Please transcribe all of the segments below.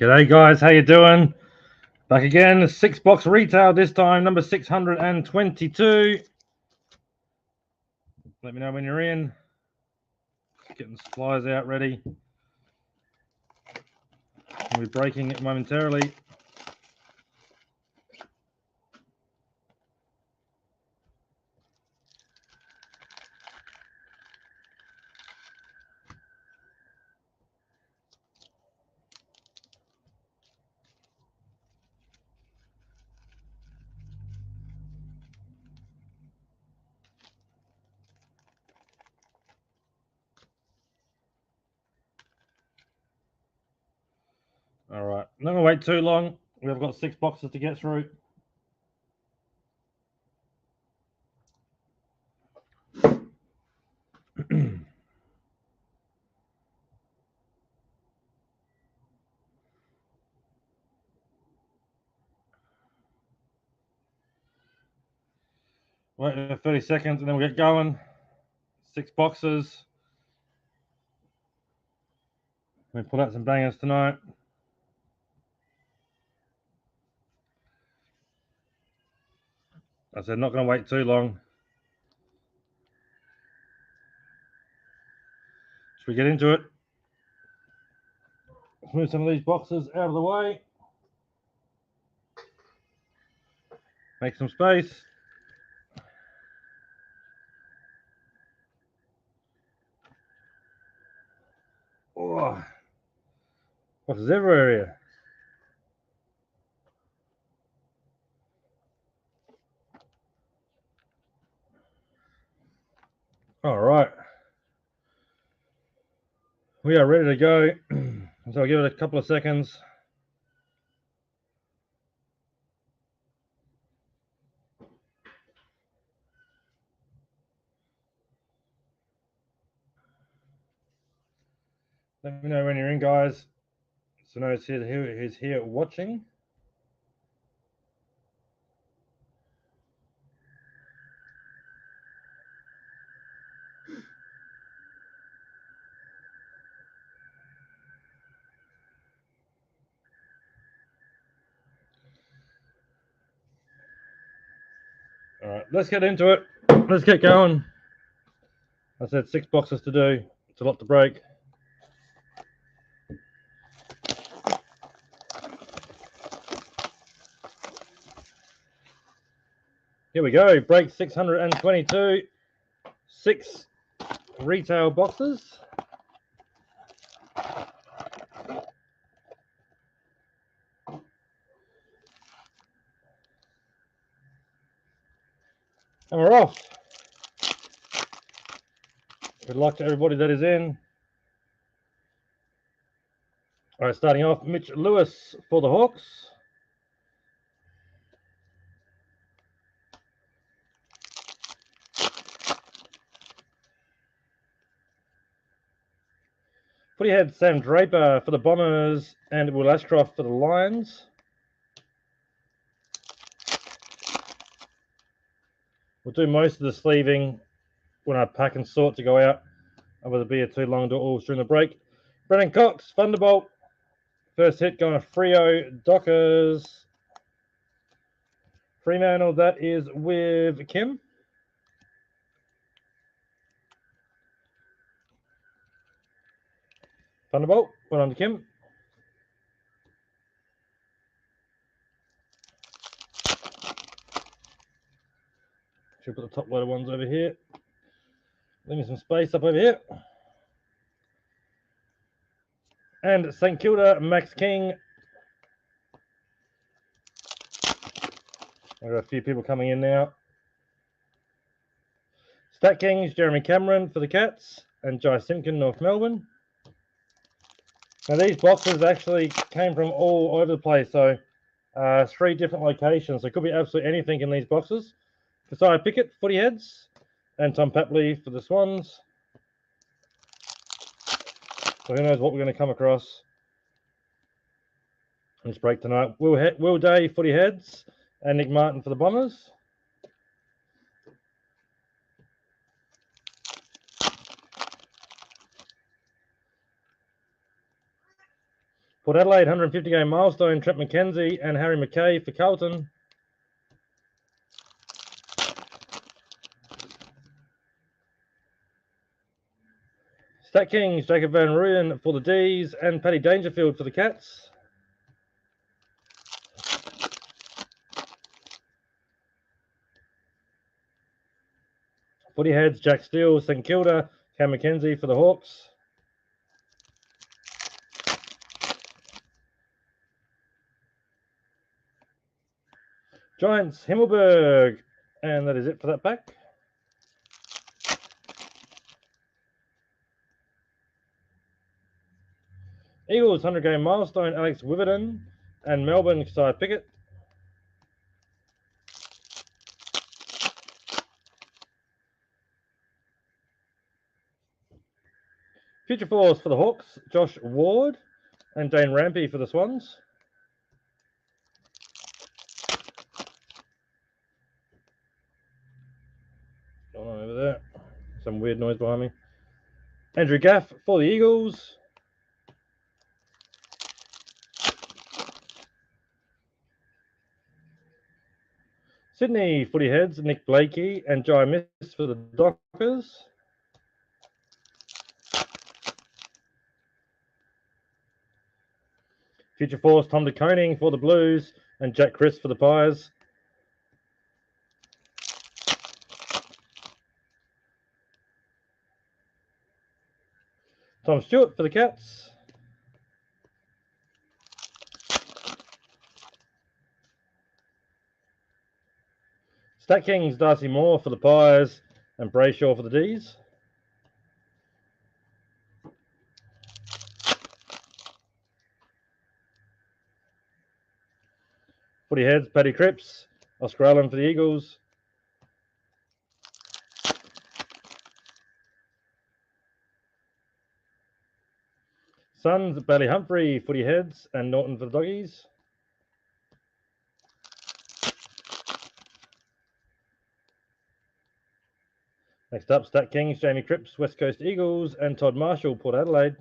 G'day guys, how you doing? Back again, 6-box retail this time, number 622. Let me know when you're in. Getting supplies out ready. We'll be breaking it momentarily. All right, not gonna wait too long. We've got 6 boxes to get through. Wait for 30 seconds and then we'll get going. 6 boxes. We pull out some bangers tonight. I said not gonna wait too long. Should we get into it? Let's move some of these boxes out of the way. Make some space. Oh, boxes everywhere here. All right. We are ready to go. So I'll give it a couple of seconds. Let me know when you're in, guys. So know who's here watching. All right, let's get into it. Let's get going. I said 6 boxes to do. It's a lot to break. Here we go. Break 622. 6 retail boxes. And we're off. Good luck to everybody that is in. All right, starting off, Mitch Lewis for the Hawks. Footy head Sam Draper for the Bombers and Will Ashcroft for the Lions. We'll do most of the sleeving when I pack and sort to go out. Otherwise, it'll be too long to all during the break. Brennan Cox, Thunderbolt. First hit going to Freo Dockers. Fremantle, that is with Kim. Thunderbolt, went on to Kim. Should put the top loader ones over here. Leave me some space up over here. And St Kilda, Max King. I've got a few people coming in now. Stat Kings, Jeremy Cameron for the Cats. And Jai Simpkin, North Melbourne. Now these boxes actually came from all over the place. So 3 different locations. There could be absolutely anything in these boxes. Josiah Pickett, Footy Heads. And Tom Papley for the Swans. So who knows what we're going to come across in this break tonight. Will Day, Footy Heads, and Nick Martin for the Bombers. Port Adelaide, 150 game milestone, Trent McKenzie and Harry McKay for Carlton. Stat Kings, Jacob Van Rooyen for the D's and Paddy Dangerfield for the Cats. Footy Heads, Jack Steele, St Kilda, Cam McKenzie for the Hawks. Giants, Himmelberg, and that is it for that pack. Eagles, 100 game milestone, Alex Witherden and Melbourne, Cy Pickett. Future Force for the Hawks, Josh Ward and Dane Rampy for the Swans. Going on over there. Some weird noise behind me. Andrew Gaff for the Eagles. Sydney Footy Heads, Nick Blakey and Jai Miss for the Dockers. Future Force, Tom de Koning for the Blues and Jack Chris for the Pies. Tom Stewart for the Cats. Stat Kings, Darcy Moore for the Pies and Brayshaw for the D's. Footy Heads, Paddy Cripps, Oscar Allen for the Eagles. Suns, Bailey Humphrey, Footy Heads and Norton for the Doggies. Next up, Stat Kings, Jamie Cripps, West Coast Eagles and Todd Marshall, Port Adelaide.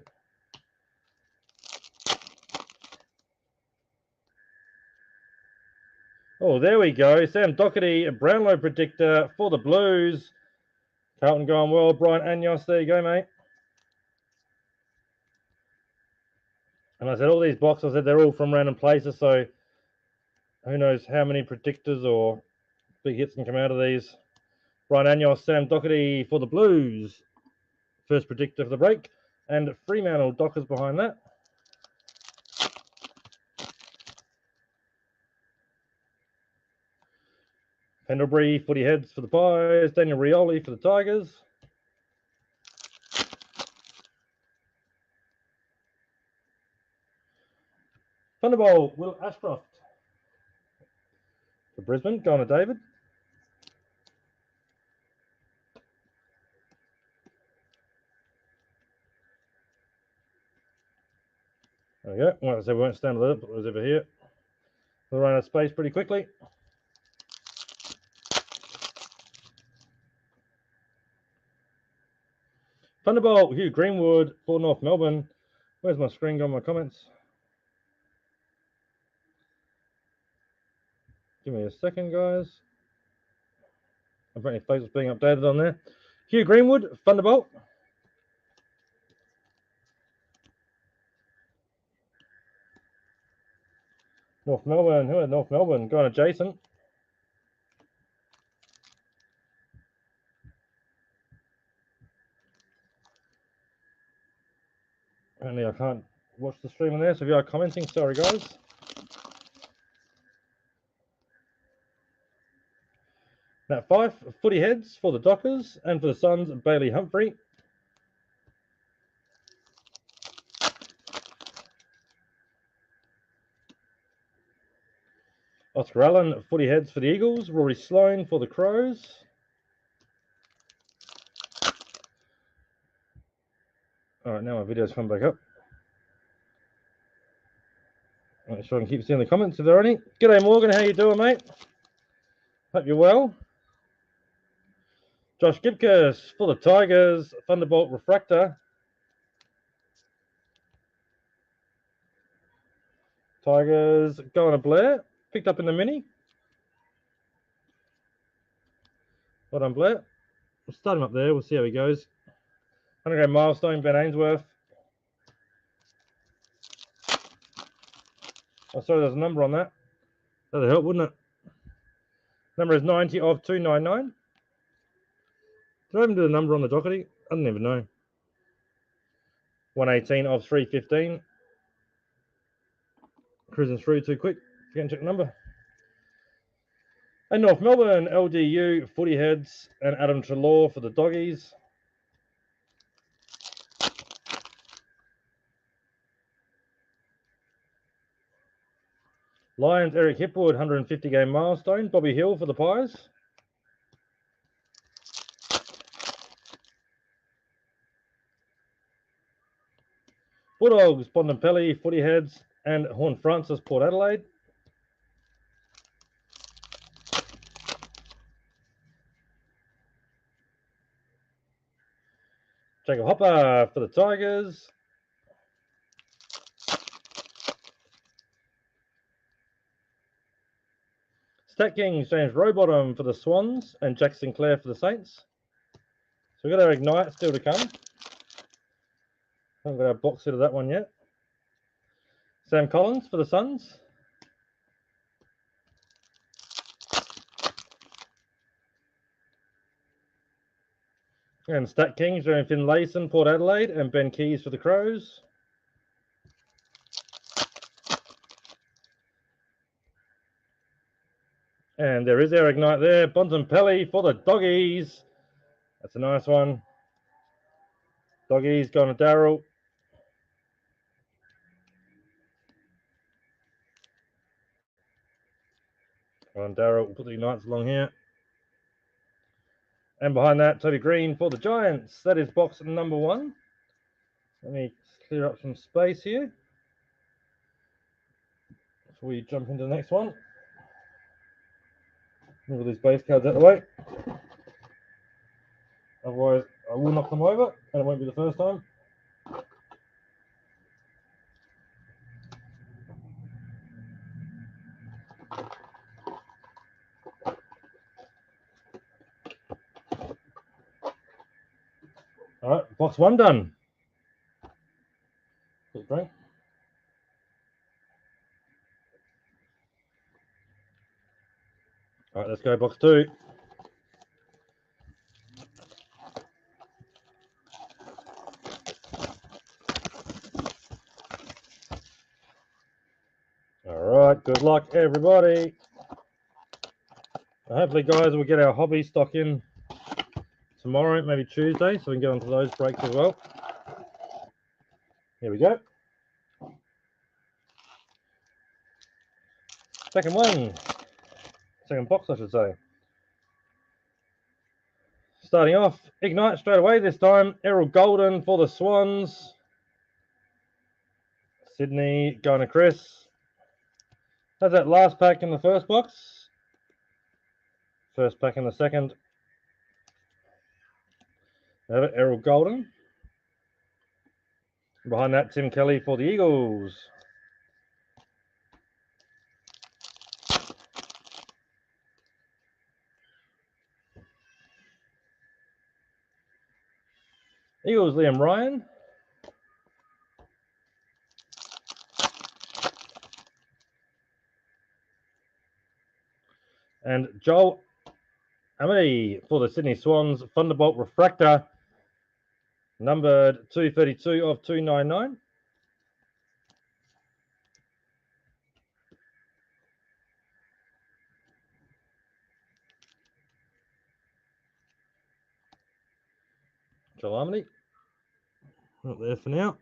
Oh, there we go. Sam Doherty, a Brownlow predictor for the Blues. Carlton going well. Brian Anyos, there you go, mate. And I said all these boxes, I said they're all from random places, so who knows how many predictors or big hits can come out of these. Brian Anyos, Sam Doherty for the Blues. First predictor for the break. And Fremantle Dockers behind that. Pendlebury, Footy Heads for the Pies. Daniel Rioli for the Tigers. Thunderbolt, Will Ashcroft for Brisbane. Going to David. There we go. Well, I said we won't stand with it, but it was over here. We'll run out of space pretty quickly. Thunderbolt, Hugh Greenwood for North Melbourne. Where's my screen gone? My comments. Give me a second, guys. Apparently, Facebook's being updated on there. Hugh Greenwood, Thunderbolt. North Melbourne. Who are North Melbourne? Going to Jason. Apparently, I can't watch the stream on there, so if you are commenting, sorry, guys. Nat Fife, Footy Heads for the Dockers, and for the Suns, Bailey Humphrey. Oscar Allen, Footy Heads for the Eagles. Rory Sloane for the Crows. All right, now my video's come back up. Make sure I can keep seeing the comments if there are any. G'day, Morgan. How you doing, mate? Hope you're well. Josh Gibcus for the Tigers. Thunderbolt Refractor. Tigers going to Blair. Picked up in the mini. Well done, Blair. We'll start him up there. We'll see how he goes. 100 game milestone, Ben Ainsworth. Oh, sorry, there's a number on that. That'd help, wouldn't it? Number is 90 of 299. Did I even do the number on the dockety? I don't even know. 118 of 315. Cruising through too quick. Forget to check the number. And North Melbourne, LDU, Footy Heads, and Adam Trelaw for the Doggies. Lions, Eric Hipwood, 150 game milestone. Bobby Hill for the Pies. Bulldogs, Bontempelli, Footy Heads, and Horn Francis, Port Adelaide. Jacob Hopper for the Tigers. Stat Kings, James Rowbottom for the Swans, and Jack Sinclair for the Saints. So we've got our Ignite still to come. Haven't got our box set of that one yet. Sam Collins for the Suns. And Stat Kings, Jeremy Finlayson, Port Adelaide, and Ben Keys for the Crows. And there is our Ignite there. Bontempelli for the Doggies. That's a nice one. Doggies going to Darryl. On Darryl, we'll put the Ignites along here. And behind that, Toby Green for the Giants. That is box number 1. Let me clear up some space here before we jump into the next one. Move all these base cards out of the way. Otherwise, I will knock them over, and it won't be the first time. All right, box 1 done. Quick drink. All right, let's go box 2. All right, good luck, everybody. Hopefully, guys, we'll get our hobby stock in tomorrow, maybe Tuesday, so we can get onto those breaks as well. Here we go. Second one. Second box, I should say. Starting off, Ignite straight away this time. Errol Golden for the Swans. Sydney going to Chris. That's that last pack in the first box. First pack in the second. Have it, Errol Golden. Behind that, Tim Kelly for the Eagles. Eagles, Liam Ryan. And Joel Amity for the Sydney Swans. Thunderbolt Refractor. Numbered 232 of 299. Joel Amity. Not there for now.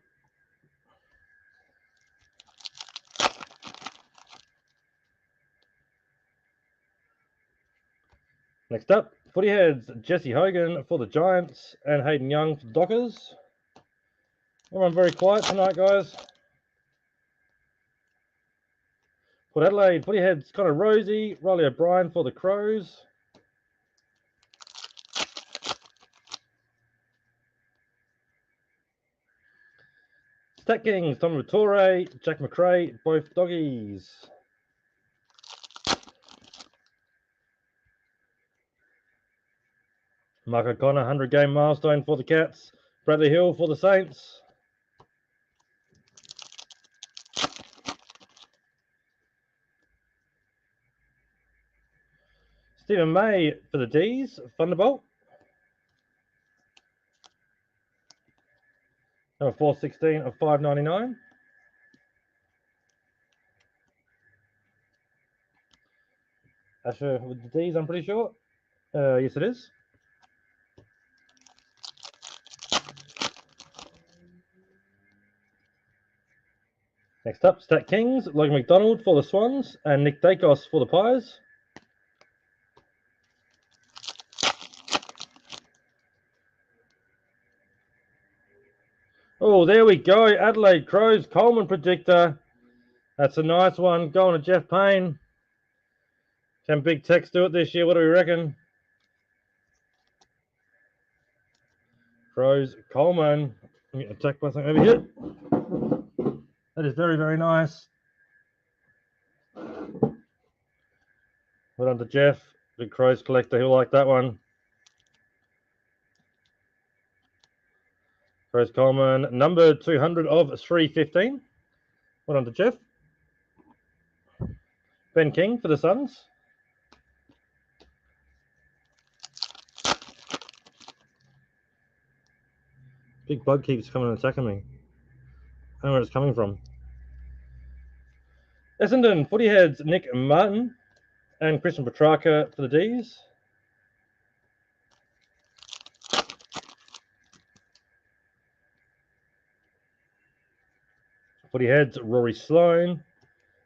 Next up, Footy Heads, Jesse Hogan for the Giants and Hayden Young for the Dockers. Everyone very quiet tonight, guys. Port Adelaide, Footy Heads, Connor Rosie, Riley O'Brien for the Crows. Stat Kings, Tom Torre, Jack McRae, both doggies. Mark O'Connor, 100-game milestone for the Cats. Bradley Hill for the Saints. Stephen May for the D's, Thunderbolt. Number 416 of 599. Asher with the D's, I'm pretty sure. Yes, it is. Next up, Stat Kings, Logan McDonald for the Swans and Nick Dacos for the Pies. Oh, there we go. Adelaide Crows, Coleman predictor. That's a nice one. Going to Jeff Payne. Can Big Tex do it this year? What do we reckon? Crows, Coleman. I'm getting attacked by something over here. That is very, very nice. Well done to Jeff. Big Crows collector. He'll like that one. Crows, Coleman. Number 200 of 315. Well done to Jeff. Ben King for the Suns. Big bug keeps coming and attacking me. I don't know where it's coming from. Essendon, Footy Heads, Nick Martin and Christian Petrarca for the D's. Footy Heads, Rory Sloane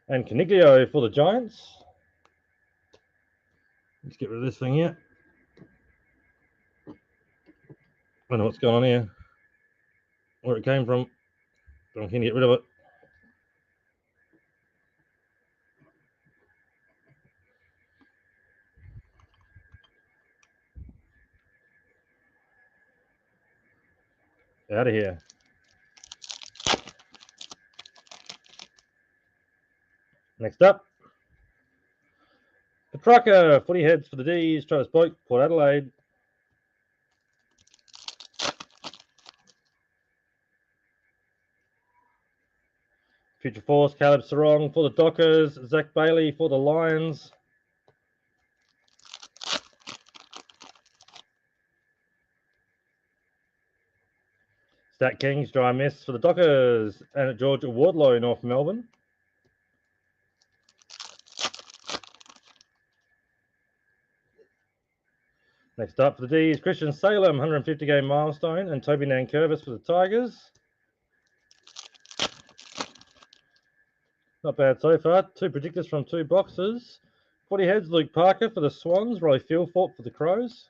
and Caniglio for the Giants. Let's get rid of this thing here. I don't know what's going on here. Where it came from. I'm keen to get rid of it. Out of here. Next up, Petrarca, Footy Heads for the D's, Travis Boak, Port Adelaide. Future Force, Caleb Sarong for the Dockers, Zach Bailey for the Lions. Stat Kings, Dry Miss for the Dockers, and George Wardlow, North Melbourne. Next up for the D's, Christian Salem, 150-game milestone, and Toby Nankervis for the Tigers. Not bad so far. Two predictors from two boxes. Footy Heads, Luke Parker for the Swans, Riley Fieldthorpe for the Crows.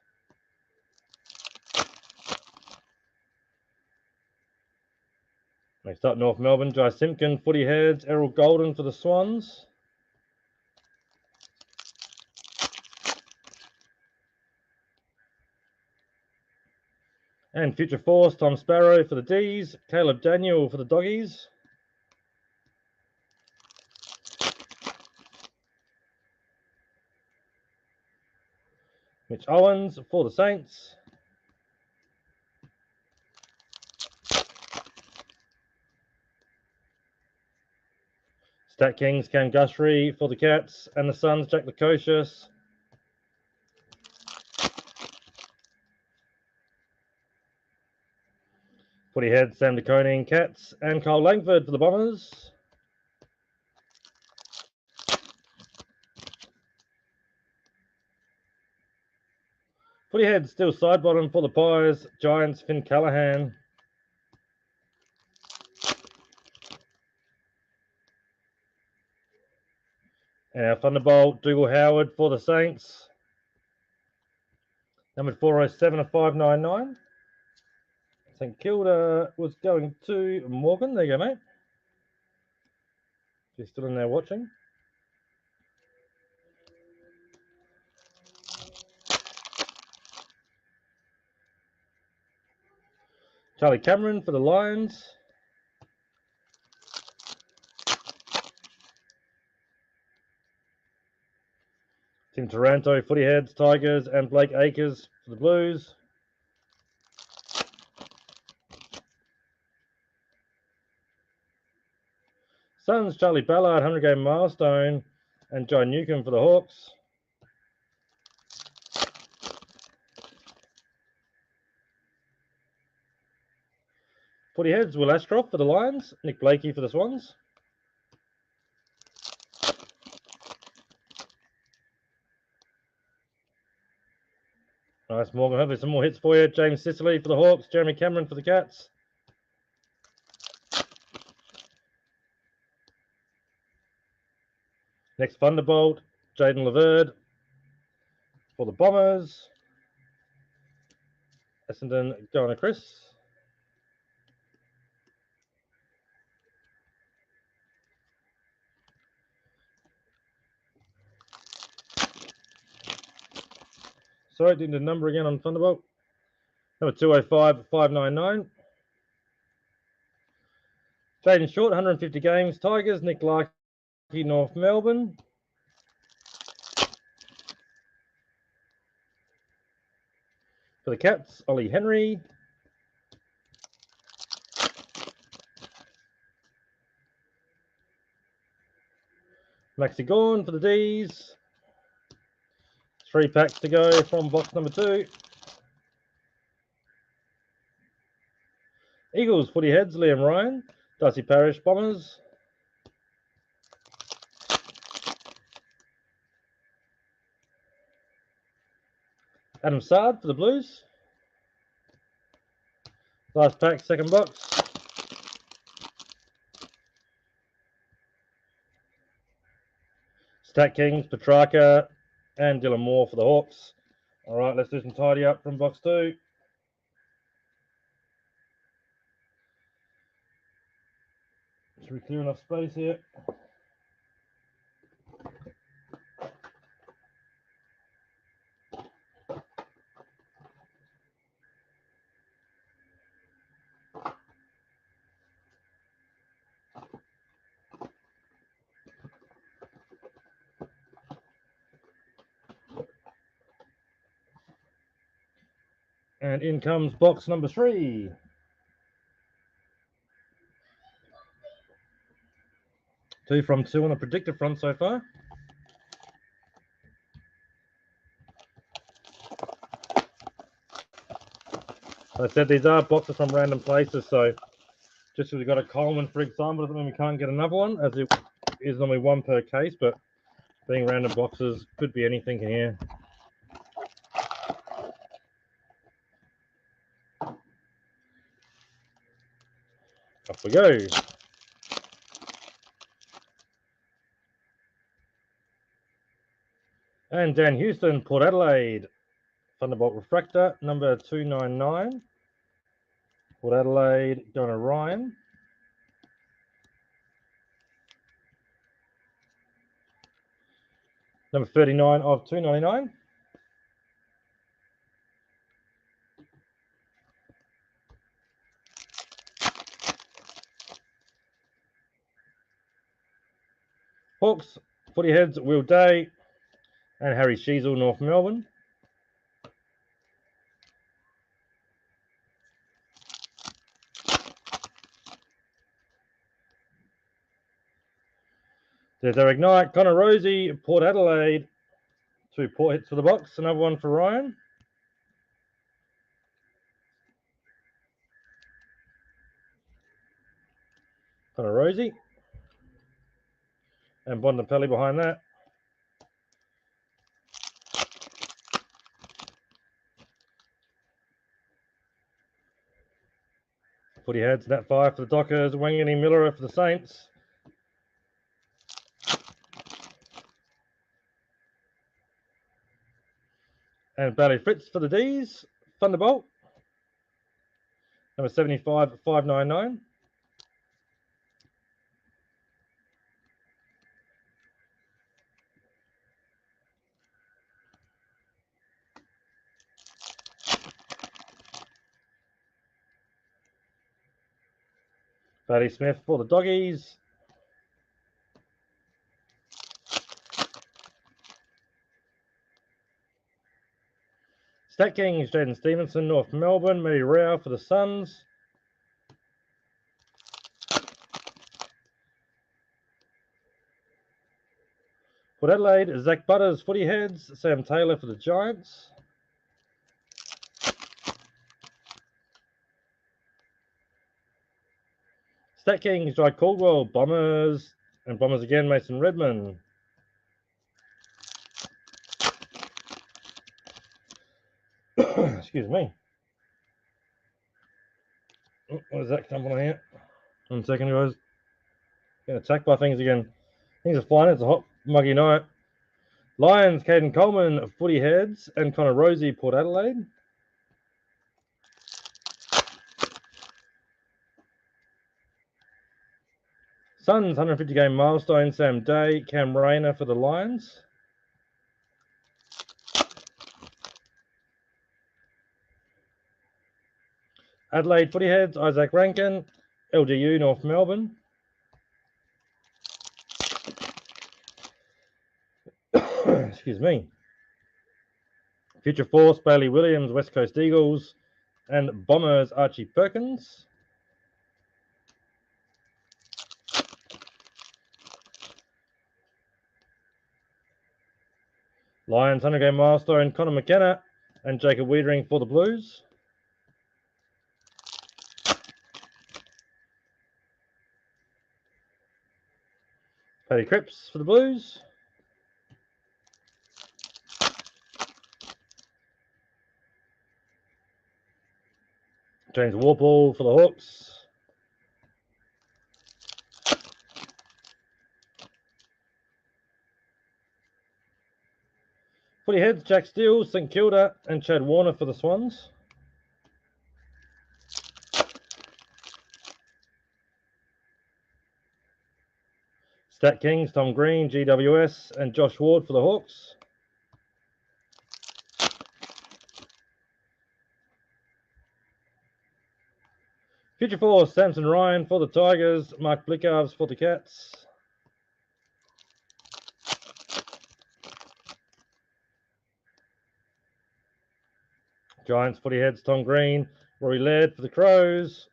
Next up, North Melbourne, Jai Simpkin, Footy Heads, Errol Golden for the Swans. And Future Force, Tom Sparrow for the D's, Caleb Daniel for the Doggies. Mitch Owens for the Saints. Stat Kings, Cam Guthrie for the Cats, and the Suns, Jack Lukosius. Footy Heads, Sam DeConing, Cats, and Cole Langford for the Bombers. Footy Heads, still side bottom for the Pies, Giants, Finn Callahan. And our Thunderbolt, Dougal Howard for the Saints. Number 407 of 599. St Kilda was going to Morgan. There you go, mate. If you're still in there watching. Charlie Cameron for the Lions. Tim Taranto, Footy Heads, Tigers, and Blake Acres for the Blues. Suns, Charlie Ballard, 100-game milestone, and John Newcomb for the Hawks. Footy Heads, Will Ashcroft for the Lions, Nick Blakey for the Swans. Nice, Morgan. Hopefully some more hits for you. James Sicily for the Hawks, Jeremy Cameron for the Cats. Next Thunderbolt, Jaden Laverde for the Bombers. Essendon going to Chris. Sorry, didn't do the number again on Thunderbolt. Number 205 599. Jaden Short, 150 games. Tigers, Nick Larkey, North Melbourne. For the Cats, Ollie Henry. Maxi Gawn for the D's. 3 packs to go from box number 2. Eagles, Footy Heads, Liam Ryan. Darcy Parish, Bombers. Adam Sard for the Blues. Last pack, second box. Stat Kings, Petrarca, and Dylan Moore for the Hawks. All right, let's do some tidy up from box 2. Should we clear enough space here? And in comes box number 3. Two from 2 on the predictor front so far. I said these are boxes from random places, so just because we got a Coleman, for example, doesn't mean we can't get another one, as it is normally 1 per case, but being random boxes, could be anything here. Off we go. And Dan Houston, Port Adelaide, Thunderbolt Refractor, number 299. Port Adelaide, going to Ryan. Number 39 of 299. Hawks, Footy Heads, Will Day, and Harry Sheasel, North Melbourne. There's Eric Knight, Connor Rosie, Port Adelaide. 2 port hits for the box, another one for Ryan. Connor Rosie. And Bontempelli behind that. Footy Heads, Nat 5 for the Dockers, Wangani Miller for the Saints. And Bailey Fritz for the D's, Thunderbolt. Number 75 599. Paddy Smith for the Stat Kings, Jaden Stevenson, North Melbourne. Matty Rao for the Suns. Port Adelaide, Zach Butters, Footy Heads. Sam Taylor for the Giants. Stat Kings, Jai Caldwell, Bombers. And Bombers again, Mason Redman. Excuse me. Oh, what is that coming on here? 1 second, guys. Getting attacked by things again. Things are flying. It's a hot, muggy night. Lions, Caden Coleman, Footy Heads, and Connor Rosie, Port Adelaide. Suns, 150 game milestone, Sam Day, Cam Rayner for the Lions. Adelaide Footy Heads, Isaac Rankin, LGU, North Melbourne. Excuse me. Future Force, Bailey Williams, West Coast Eagles, and Bombers, Archie Perkins. Lions, 100 game milestone, Connor McKenna and Jacob Wiedering for the Blues. Paddy Cripps for the Blues. James Warple for the Hawks. Footy Heads, Jack Steele, St Kilda, and Chad Warner for the Swans. Stat Kings, Tom Green, GWS, and Josh Ward for the Hawks. Future Force, Samson Ryan for the Tigers, Mark Blickarves for the Cats. Giants Footy Heads, Tom Green, Rory Laird for the Crows.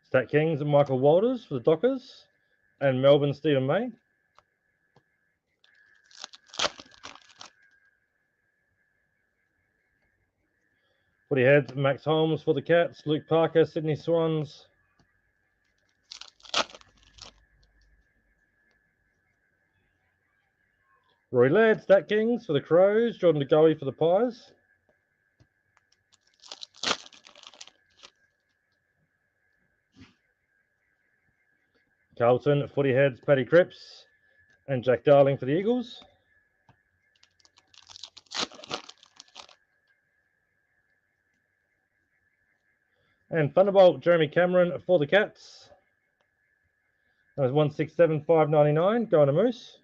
Stat Kings, Michael Walters for the Dockers, and Melbourne, Stephen May. Footy Heads, Max Holmes for the Cats, Luke Parker, Sydney Swans. Rory Laird, Stat Kings for the Crows, Jordan DeGoey for the Pies. Carlton, Footy Heads, Paddy Cripps, and Jack Darling for the Eagles. And Thunderbolt, Jeremy Cameron for the Cats. That was 167,599 going to Moose.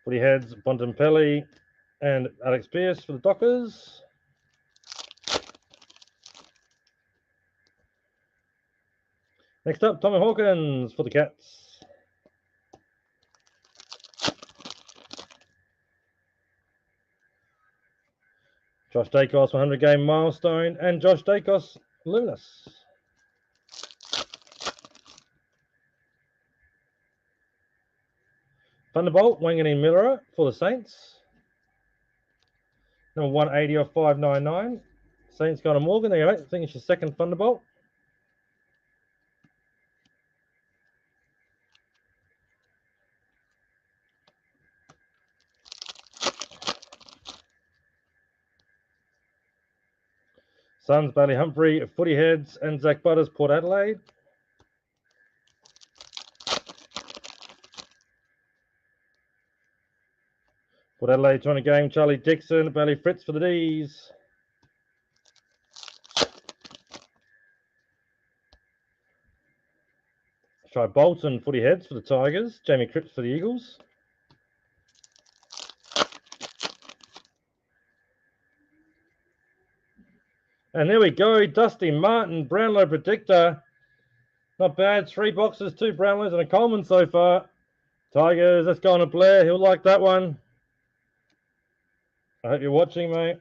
Footy Heads, Bontempelli and Alex Pearce for the Dockers. Next up, Tommy Hawkins for the Cats. Josh Dacos, 100 game milestone, and Josh Dacos, Luminous. Thunderbolt, Wangani Miller for the Saints. Number 180 of 599. Saints going to Morgan. There you go. I think it's your second Thunderbolt. Suns, Bailey Humphrey, Footy Heads, and Zach Butters, Port Adelaide. Port Adelaide, 200 game, Charlie Dixon, Bailey Fritz for the D's. Try Bolton footy heads for the Tigers. Jamie Cripps for the Eagles. And there we go. Dusty Martin, Brownlow Predictor. Not bad. 3 boxes, 2 Brownlows and a Coleman so far. Tigers, let's go on to Blair. He'll like that one. I hope you're watching, mate.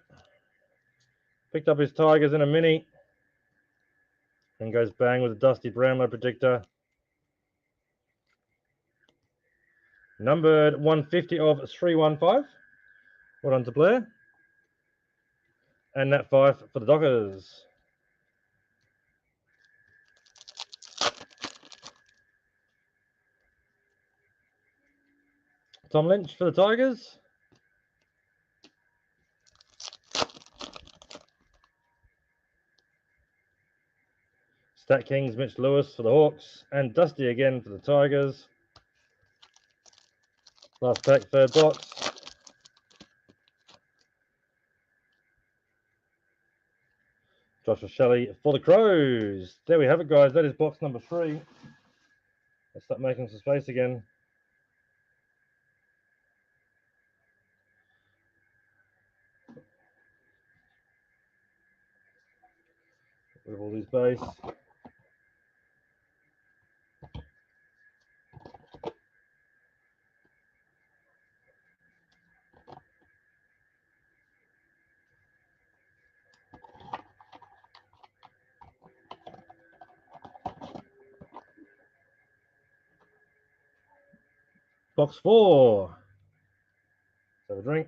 Picked up his Tigers in a mini. And goes bang with a Dusty Brownlow Predictor. Numbered 150 of 315. Well done to Blair. And that 5 for the Dockers. Tom Lynch for the Tigers. Stat Kings, Mitch Lewis for the Hawks. And Dusty again for the Tigers. Last pack, 3rd box. Joshua Shelley for the Crows. There we have it, guys. That is box number 3. Let's start making some space again. With all these base. Box 4. Let's have a drink.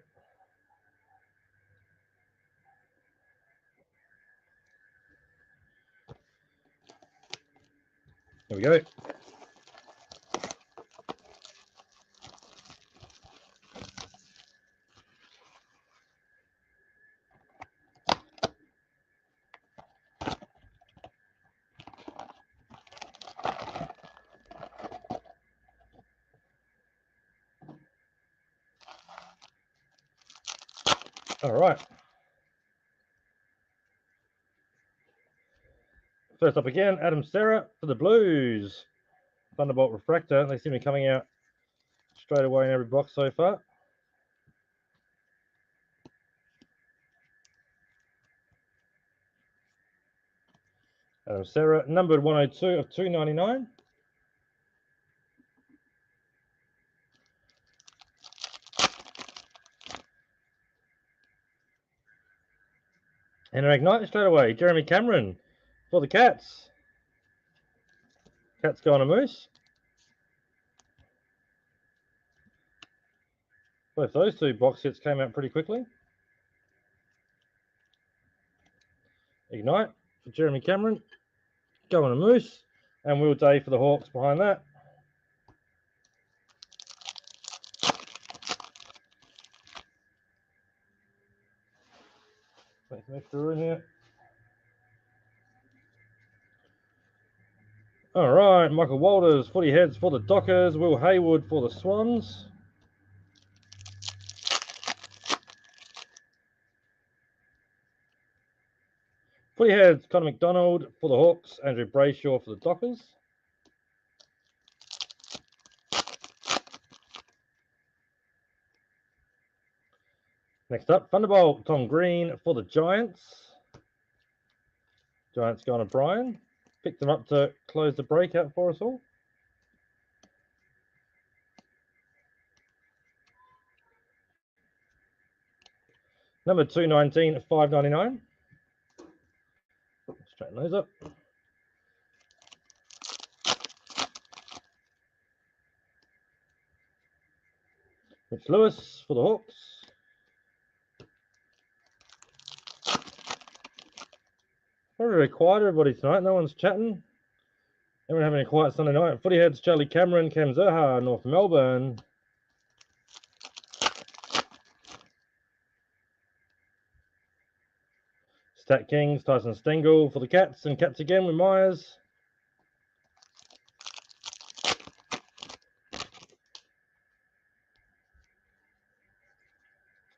Here we go. All right. First up again, Adam Serra for the Blues. Thunderbolt Refractor. They seem to be coming out straight away in every box so far. Adam Serra, numbered 102 of 299. And an Ignite straight away, Jeremy Cameron for the Cats. Cats go on a Moose. Both those 2 box hits came out pretty quickly. Ignite for Jeremy Cameron. Go on a Moose. And Will Day for the Hawks behind that. Make some extra room here. All right, Michael Walters, footy heads for the Dockers. Will Haywood for the Swans. Footy heads, Connor McDonald for the Hawks. Andrew Brayshaw for the Dockers. Next up, Thunderbolt, Tom Green for the Giants. Giants going to Brian. Picked them up to close the breakout for us all. Number 219 at $5.99. Straighten those up. Mitch Lewis for the Hawks. Probably very quiet, everybody, tonight. No one's chatting. Everyone having a quiet Sunday night. Footy heads, Charlie Cameron, Cam Zerha, North Melbourne. Stat Kings, Tyson Stengel for the Cats, and Cats again with Myers.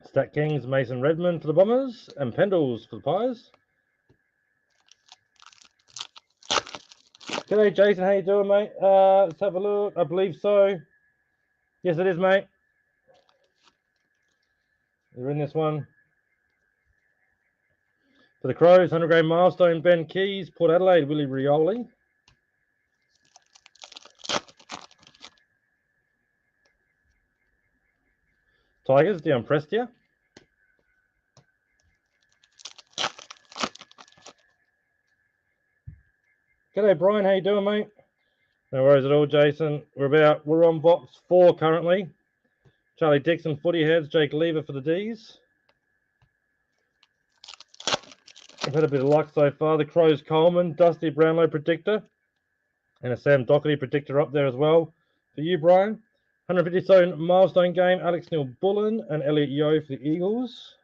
Stat Kings, Mason Redmond for the Bombers, and Pendles for the Pies. G'day, Jason. How you doing, mate? Let's have a look. I believe so. Yes, it is, mate. You're in this one. For the Crows, 100 grade milestone, Ben Keys. Port Adelaide, Willie Rioli. Tigers, Dion Prestia. G'day, Brian. How you doing, mate? No worries at all, Jason. We're on box 4 currently. Charlie Dixon, footy heads. Jake Lever for the D's. I've had a bit of luck so far. The Crows, Coleman, Dusty Brownlow predictor, and a Sam Doherty predictor up there as well. For you, Brian. 150 zone milestone game. Alex Neil Bullen and Elliot Yeo for the Eagles.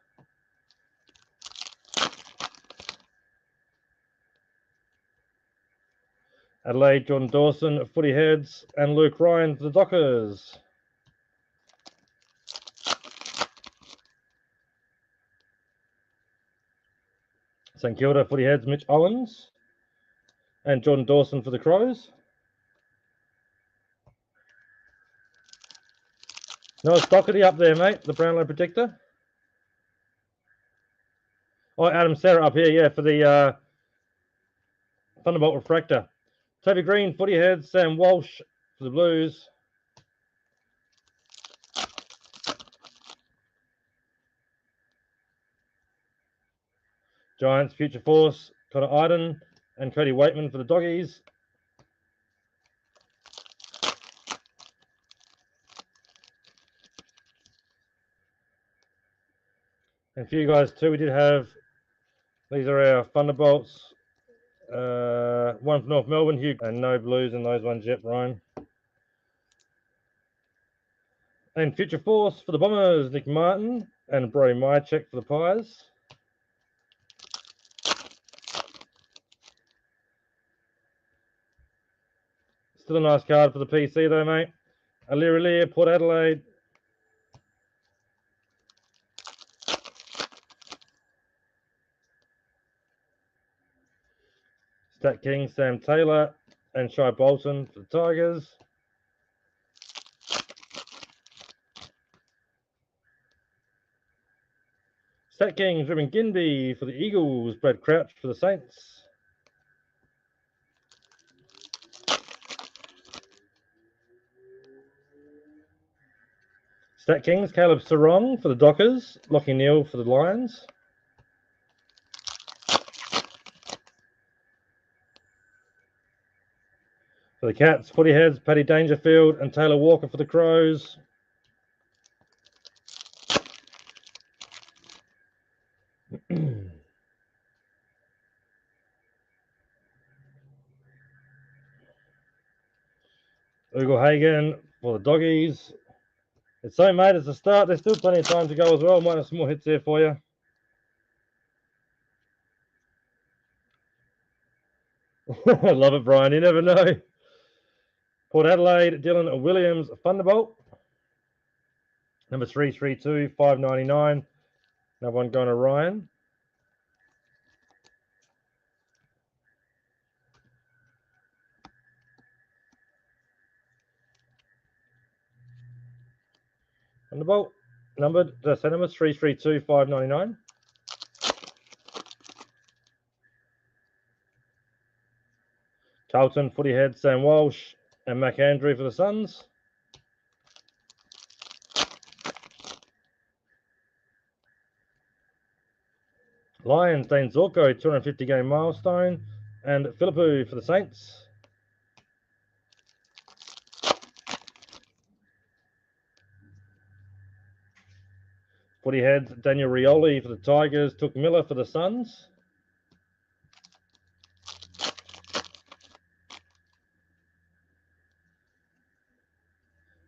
Adelaide, Jordan Dawson, footy heads, and Luke Ryan for the Dockers. St Kilda, footy heads, Mitch Owens, and Jordan Dawson for the Crows. Noah Stockerty up there, mate, the Brownlow predictor. Oh, Adam Serra up here, yeah, for the Thunderbolt refractor. Toby Green, footy heads, Sam Walsh for the Blues. Giants, Future Force, Connor Iden, and Cody Waitman for the Doggies. And for you guys too, we did have, these are our Thunderbolts. One for North Melbourne, Hugh, and no Blues in those ones yet, Brian. And Future Force for the Bombers, Nick Martin, and Bro Mychek for the Pies. Still a nice card for the PC though, mate. Aliria, Port Adelaide. Stat King, Sam Taylor, and Shai Bolton for the Tigers. Stat Kings, Ruben Ginby for the Eagles, Brad Crouch for the Saints. Stat Kings, Caleb Sarong for the Dockers, Lockie Neal for the Lions. For the Cats, footy heads, Paddy Dangerfield and Taylor Walker for the Crows. Ugo Hagen for the Doggies. It's so, mate, it's a start. There's still plenty of time to go as well. Might have some more hits there for you. I love it, Brian. You never know. Port Adelaide, Dylan Williams, Thunderbolt. Number 332, 599. Another one going to Ryan. Thunderbolt, numbered, that's number 332, 599. Carlton, footy head, Sam Walsh, and Mac Andrew for the Suns. Lions, Dane Zorko, 250 game milestone, and Philippou for the Saints. Footy heads, Daniel Rioli for the Tigers, Took Miller for the Suns.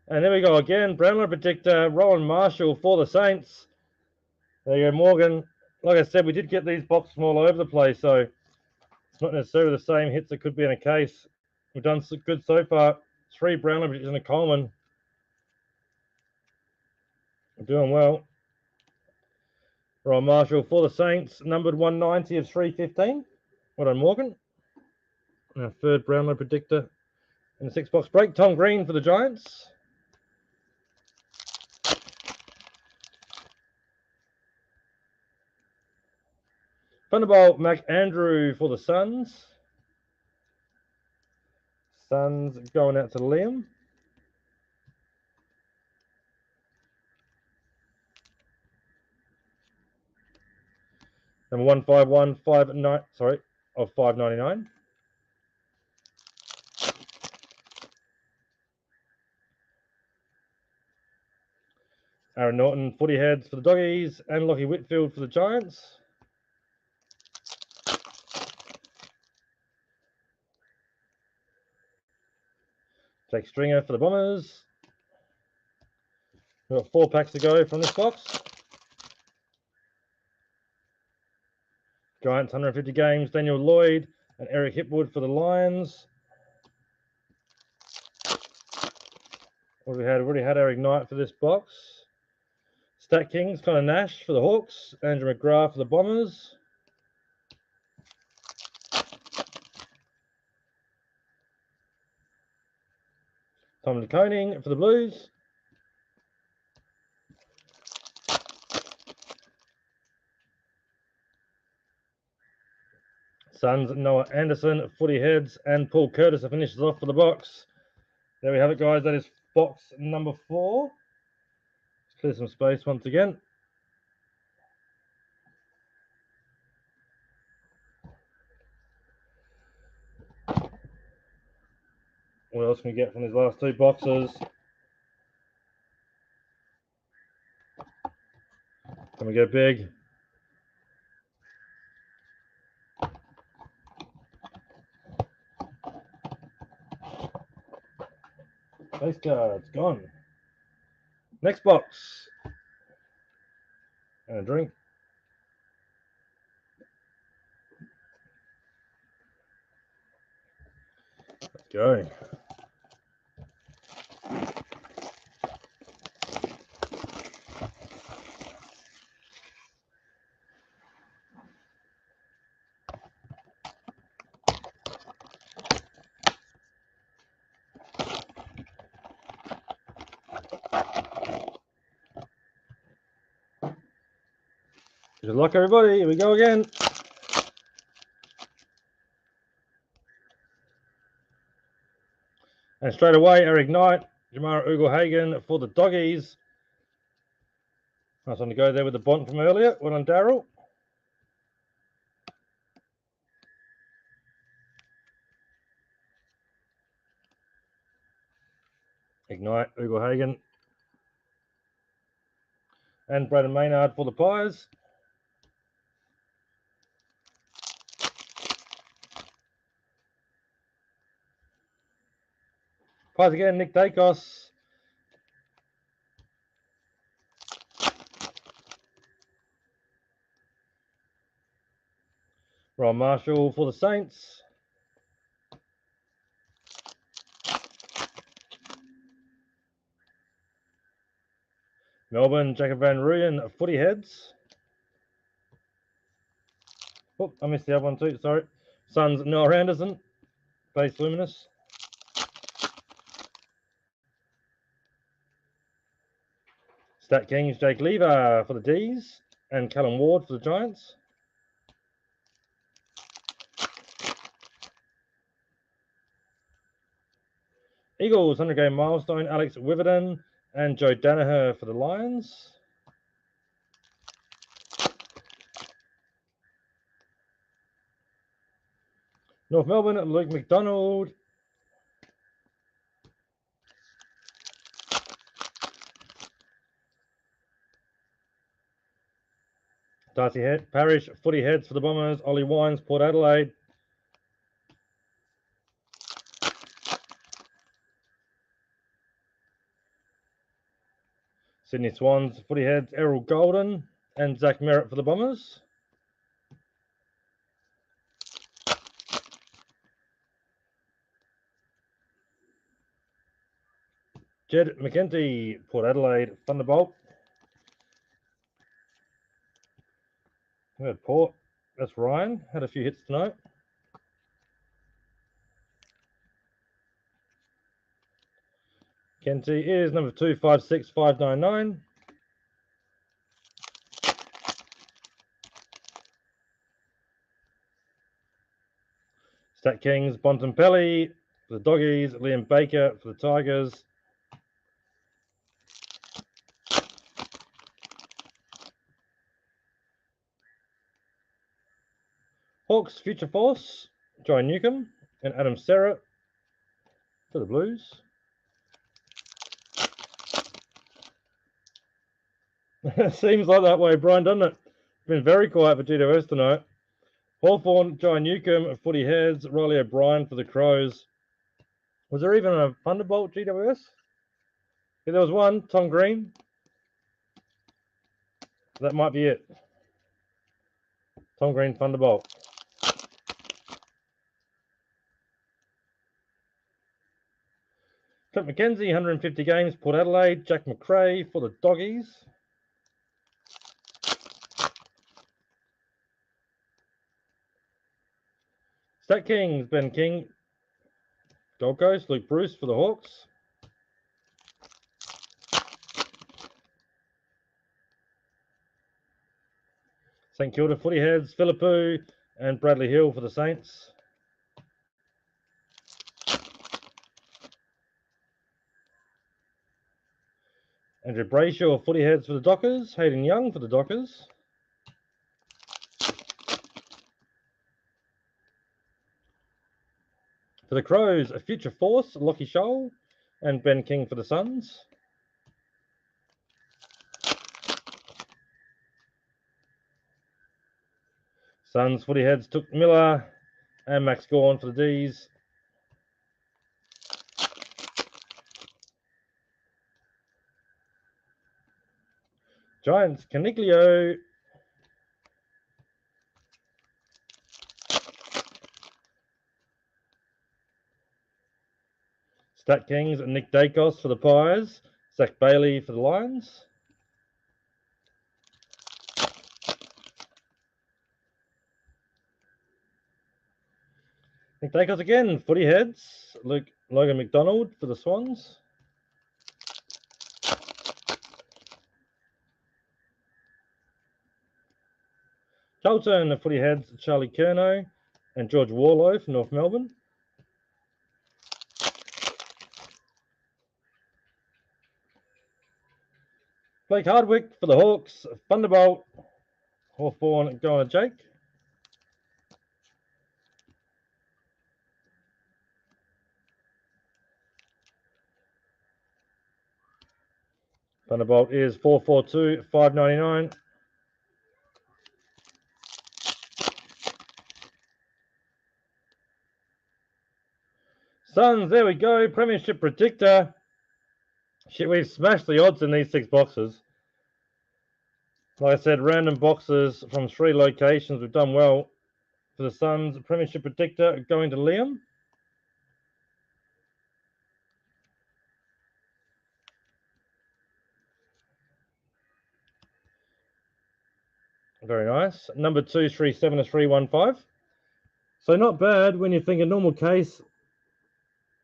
And there we go again, Brownlow predictor, Rowan Marshall for the Saints. There you go, Morgan. Like I said, we did get these boxes from all over the place, so it's not necessarily the same hits that could be in a case. We've done so good so far. 3 Brownlow predictors and a Coleman. We're doing well. Rowan Marshall for the Saints, numbered 190 of 315. Well done, Morgan. And our third Brownlow predictor in the 6-box break. Tom Green for the Giants. Thunderbolt McAndrew for the Suns. Suns going out to Liam. Number 15159, sorry, of 599. Aaron Norton, Footy Heads for the Doggies, and Lockie Whitfield for the Giants. Jake Stringer for the Bombers. We've got 4 packs to go from this box. Giants 150 games, Daniel Lloyd and Eric Hipwood for the Lions. What we had? Already had our Ignite for this box. Stat Kings, Connor Nash for the Hawks, Andrew McGrath for the Bombers. Tom DeConing for the Blues. Suns, Noah Anderson, Footy Heads, and Paul Curtis to finish us off for the box. There we have it, guys. That is box number 4. Let's clear some space once again. What else can we get from these last 2 boxes? Can we go big? Base cards gone. Next box. And a drink. Let's go. Good luck, everybody. Here we go again. And straight away, Eric Knight, Jamara Ugle-Hagan for the Doggies. Nice one to go there with the Bont from earlier. Well on Darryl. Ignite, Ugle-Hagan. And Braden Maynard for the Pies. Pies again, Nick Dacos. Ron Marshall for the Saints. Melbourne, Jacob Van Rooyen, Footy Heads. Oh, I missed the other one too, sorry. Suns, Noah Anderson, Base Luminous. Stat Kings, Jake Lever for the D's. And Callum Ward for the Giants. Eagles, 100-game milestone, Alex Witherden and Joe Danaher for the Lions. North Melbourne, Luke McDonald. Darcy Parish, Footy Heads for the Bombers. Ollie Wines, Port Adelaide. Sydney Swans, Footy Heads, Errol Golden and Zach Merritt for the Bombers. Jed McEntee, Port Adelaide, Thunderbolt. We had Port. That's Ryan. Had a few hits tonight. Kenty is number 256599. Stat Kings, Bontempelli for the Doggies, Liam Baker for the Tigers. Hawks, Future Force, Joy Newcomb and Adam Serra for the Blues. Seems like that way, Brian, doesn't it? Been very quiet for GWS tonight. Hawthorn, Joy Newcomb, Footy Heads, Riley O'Brien for the Crows. Was there even a Thunderbolt GWS? Yeah, there was one, Tom Green. That might be it. Tom Green, Thunderbolt. Trent McKenzie, 150 games, Port Adelaide. Jack McRae for the Doggies. Stat Kings, Ben King, Gold Coast. Luke Bruce for the Hawks. St Kilda Footy Heads, Philippou and Bradley Hill for the Saints. Andrew Brayshaw, Footy Heads for the Dockers. Hayden Young for the Dockers. For the Crows, a Future Force, Lockie Scholl and Ben King for the Suns. Suns Footy Heads took Miller and Max Gawn for the D's. Giants, Caniglio. Stat Kings, Nick Dacos for the Pies. Zach Bailey for the Lions. Nick Dacos again, Footy Heads. Logan McDonald for the Swans. Charlton, the Footy Heads, Charlie Curnow and George Warlow for North Melbourne. Blake Hardwick for the Hawks. Thunderbolt. Hawthorn going to Jake. Thunderbolt is 442,599. Suns, there we go. Premiership Predictor. Shit, we've smashed the odds in these 6 boxes. Like I said, random boxes from 3 locations. We've done well for the Suns. Premiership Predictor going to Liam. Very nice. Number 237 to 315. So not bad when you think a normal case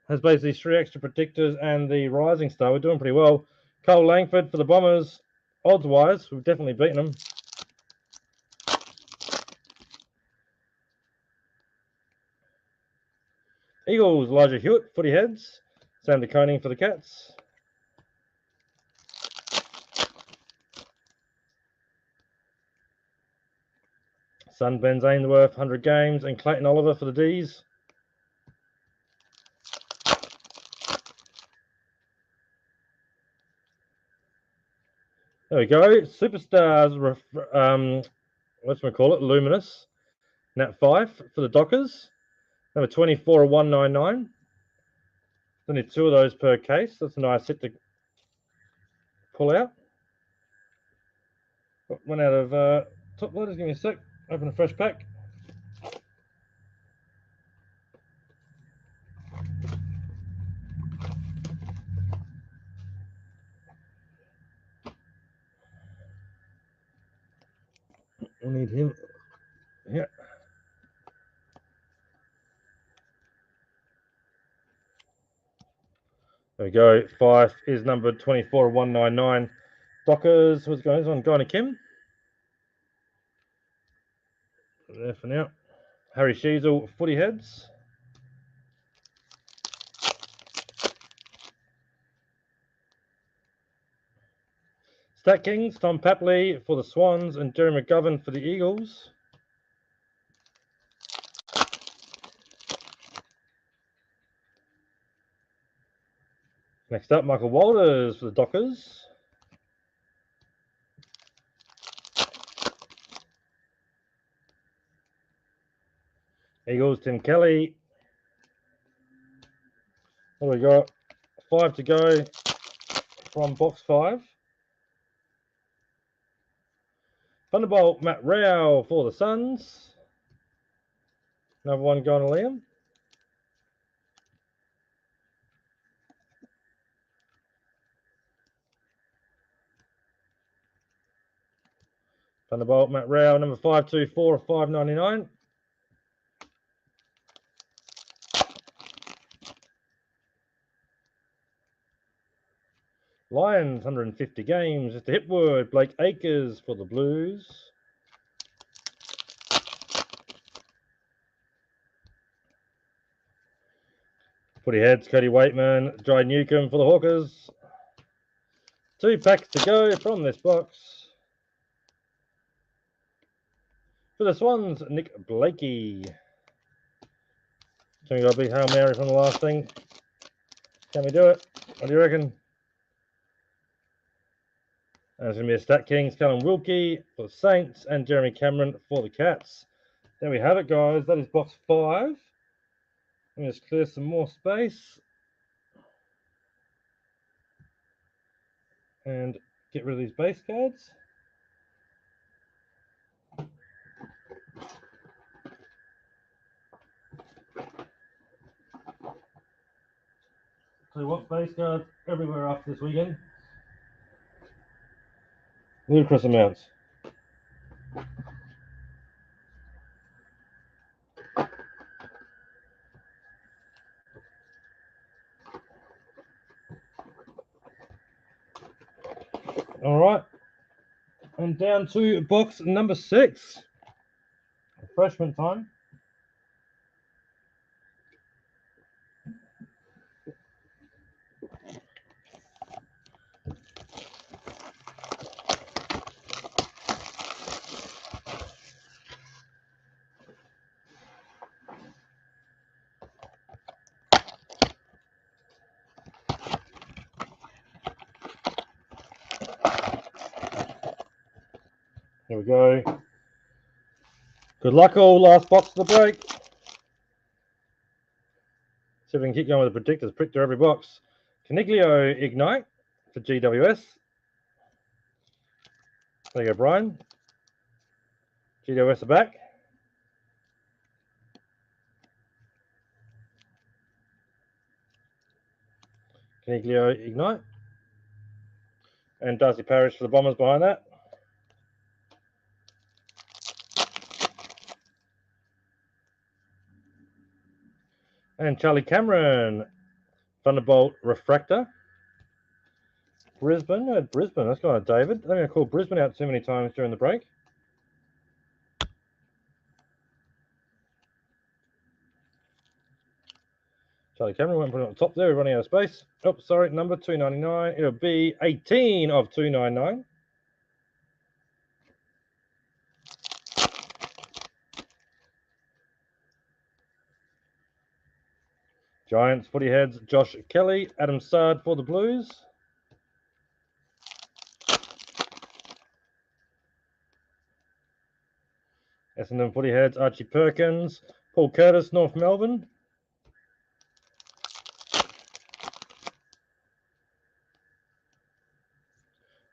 has basically 3 extra predictors and the Rising Star. We're doing pretty well. Cole Langford for the Bombers. Odds-wise, we've definitely beaten them. Eagles, Elijah Hewitt, Footy Heads. Sam de Koning for the Cats. Son Ben Ainsworth, 100 games. And Clayton Oliver for the D's. There we go. Superstars, what's we call it? Luminous. Nat 5 for the Dockers. Number 24, 199. Only 2 of those per case. That's a nice hit to pull out. One out of top loaders. Give me a sec. Open a fresh pack. We need him. Yeah. There we go. Fife is number 24/199. Dockers, what's going on? Going to Kim. There for now. Harry Sheasel, Footy Heads. Stat Kings, Tom Papley for the Swans and Jerry McGovern for the Eagles. Next up, Michael Walters for the Dockers. Eagles, Tim Kelly. What do we got? 5 to go from box 5. Thunderbolt, Matt Rao for the Suns. Another one going to Liam. Thunderbolt, Matt Rao, number 524 of 599. Lions, 150 games. Just a hit word. Blake Acres for the Blues. Footy Heads, Cody Waitman, Dry Newcomb for the Hawkers. 2 packs to go from this box. For the Swans, Nick Blakey. Can we got a big Hail Mary from the last thing? Can we do it? What do you reckon? And it's going to be a Stat Kings, Callum Wilkie for the Saints and Jeremy Cameron for the Cats. There we have it, guys. That is box 5. Let me just clear some more space. And get rid of these base cards. Tell you what, base cards everywhere after this weekend. Ludicrous amounts. All right. And down to box number 6. Freshman time. Here we go. Good luck all. Last box of the break. See if we can keep going with the predictors. Predictor every box. Caniglio Ignite for GWS. There you go, Brian. GWS are back. Caniglio Ignite. And Darcy Parish for the Bombers behind that. And Charlie Cameron, Thunderbolt Refractor. Brisbane, Brisbane, that's kind of David. I think I called Brisbane out too many times during the break. Charlie Cameron won't put it on top there, we're running out of space. Oh, sorry, number 299. It'll be 18 of 299. Giants, Footy Heads, Josh Kelly, Adam Sard for the Blues. Essendon Footy Heads, Archie Perkins, Paul Curtis, North Melbourne.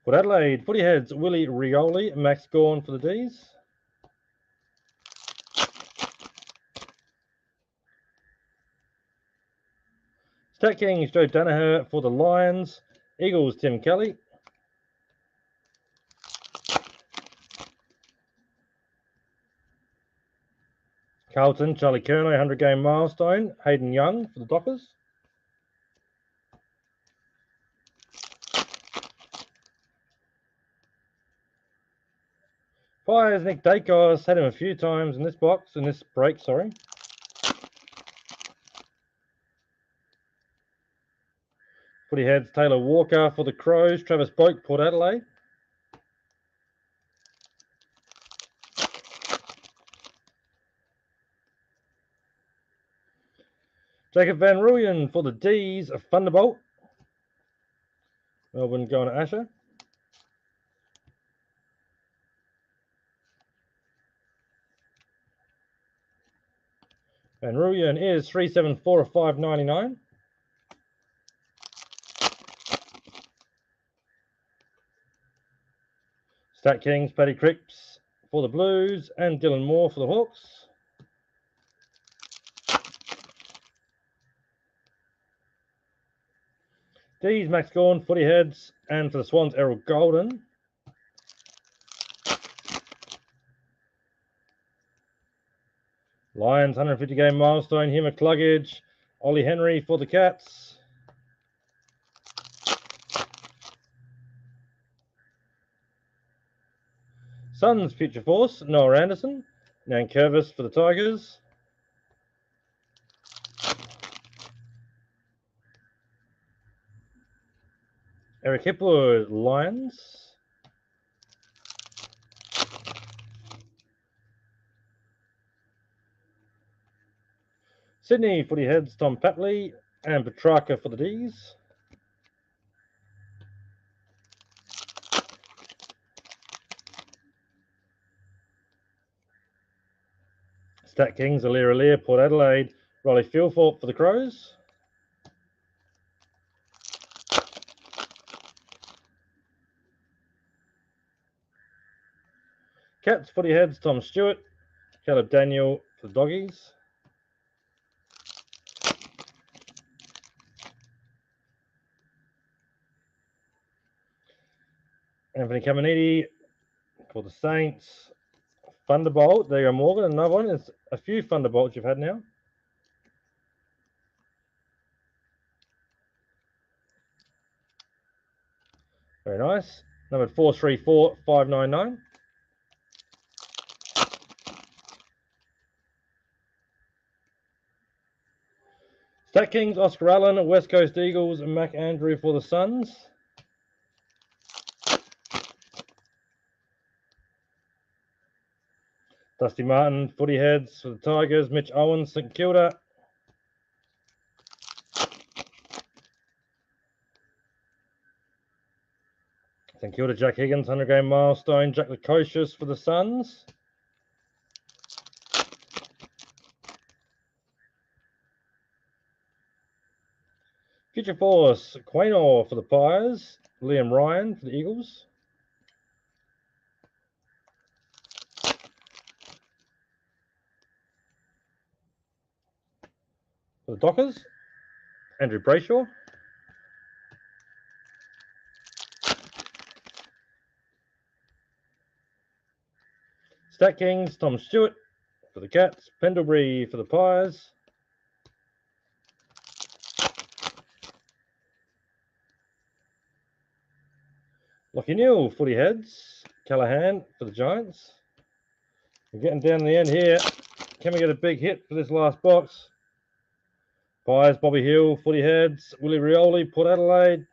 Port Adelaide, Footy Heads, Willie Rioli, Max Gawn for the D's. Stat Kings, Joe Danaher for the Lions. Eagles, Tim Kelly. Carlton, Charlie Kerno, 100-game milestone. Hayden Young for the Dockers. Fires Nick Dacos, had him a few times in this box, in this break, sorry. Footy Heads, Taylor Walker for the Crows, Travis Boak, Port Adelaide. Jacob Van Rooyen for the D's, a Thunderbolt. Melbourne going to Asher. Van Rooyen is 374 of 599. Stat Kings, Paddy Cripps for the Blues, and Dylan Moore for the Hawks. D's, Max Gawn, Footy Heads, and for the Swans, Errol Golden. Lions, 150 game milestone, Hima Cluggage, Ollie Henry for the Cats. Suns, Future Force, Noah Anderson, Nankervis for the Tigers. Eric Hipwood, Lions. Sydney, Footy Heads, Tom Patley, and Petrarca for the D's. Stat Kings, Alir, Port Adelaide, Riley Fieldthorpe for the Crows. Cats, Footy Heads, Tom Stewart, Caleb Daniel for the Doggies. Anthony Caminiti for the Saints. Thunderbolt, there you go, Morgan. Another one. There's a few Thunderbolts you've had now. Very nice. Number 434 599. Stat Kings, Oscar Allen, West Coast Eagles, and Mac Andrew for the Suns. Dusty Martin, Footy Heads for the Tigers, Mitch Owens, St Kilda. St Kilda, Jack Higgins, 100 game milestone, Jack Lukosius for the Suns. Future Force, Quaynor for the Pies, Liam Ryan for the Eagles. For the Dockers, Andrew Brayshaw. Stat Kings, Tom Stewart for the Cats, Pendlebury for the Pies. Lockie Neal, Footy Heads, Callahan for the Giants. We're getting down to the end here. Can we get a big hit for this last box? Pies, Bobby Hill, Footy Heads, Willie Rioli, Port Adelaide.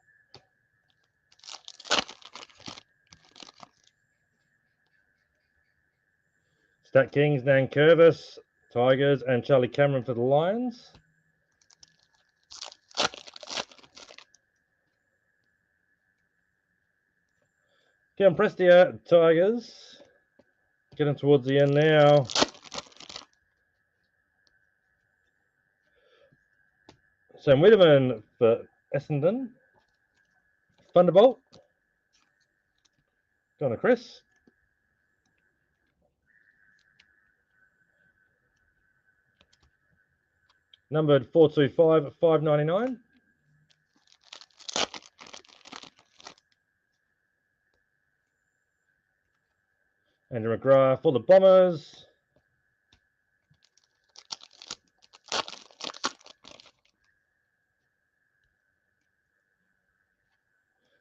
Stat Kings, Nankervis, Tigers, and Charlie Cameron for the Lions. Kevin Prestia, Tigers. Getting towards the end now. Sam Wiedemann for Essendon. Thunderbolt. Going to Chris. Numbered 425 at 599. Andrew McGrath for the Bombers.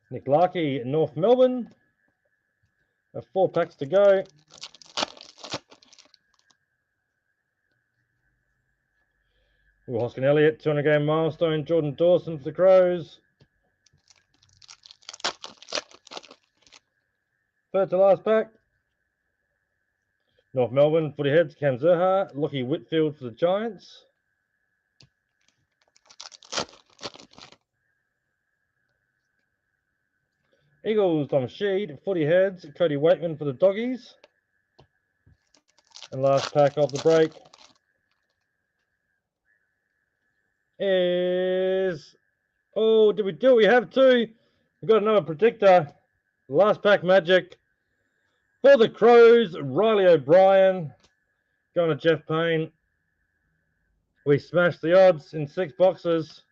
Nick Larkey, North Melbourne. 4 packs to go. Will Hoskin Elliott, 200 game milestone. Jordan Dawson for the Crows. Third to last pack. North Melbourne Footy Heads, Cam Zurha. Lockie Whitfield for the Giants. Eagles, Dom Sheed. Footy Heads, Cody Waitman for the Doggies. And last pack of the break is... Oh, did we do it? We have 2. We've got another predictor. Last pack magic for the Crows, Riley O'Brien. Going to Jeff Payne. We smashed the odds in 6 boxes.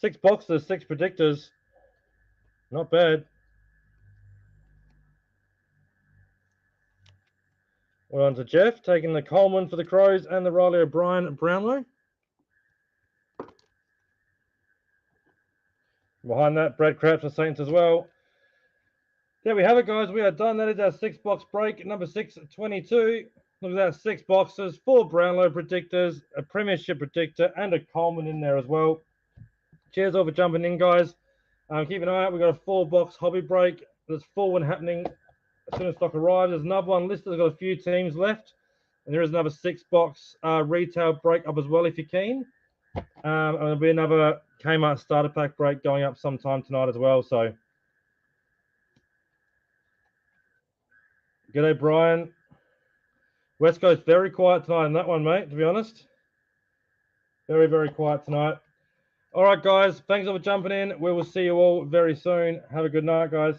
6 boxes, 6 predictors. Not bad. Well on to Jeff, taking the Coleman for the Crows and the Riley O'Brien Brownlow. Behind that, Brad Crouch for Saints as well. There we have it, guys. We are done. That is our 6-box break, number 622. Look at that, 6 boxes, 4 Brownlow predictors, a Premiership predictor, and a Coleman in there as well. Cheers all for jumping in, guys. Keep an eye out. We've got a 4-box hobby break. There's 4 one happening as soon as stock arrives. There's another one listed. There's got a few teams left. And there is another 6-box retail break up as well if you're keen. And there'll be another Kmart starter pack break going up sometime tonight as well. So, g'day, Brian. West Coast very quiet tonight in that one, mate, to be honest. Very, very quiet tonight. All right, guys. Thanks for jumping in. We will see you all very soon. Have a good night, guys.